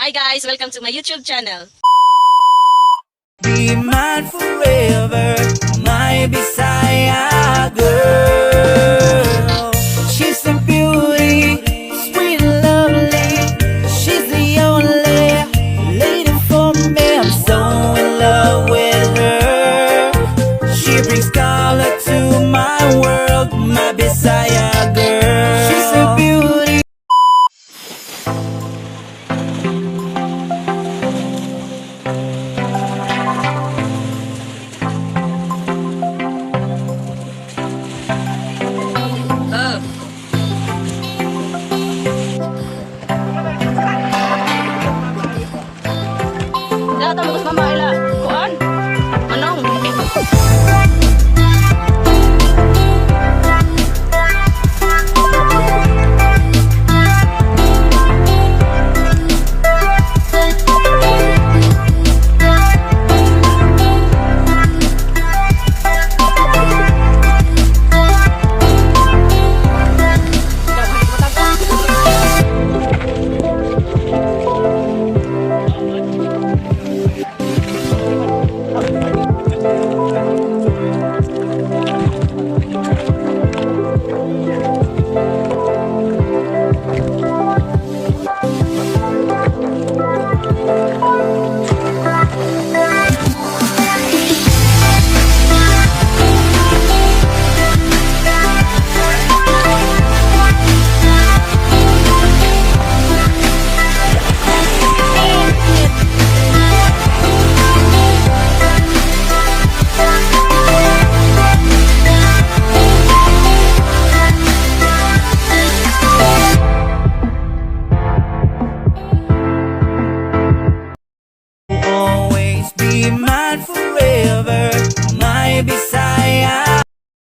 Hi guys, welcome to my YouTube channel. Be mine forever, my Bisaya girl. She's a beauty, sweet and lovely. She's the only lady for me. I'm so in love with her. She brings color to my world, my Bisaya girl. She's a beauty. Datang bagus mama ila. Kuan? Manong. Always be my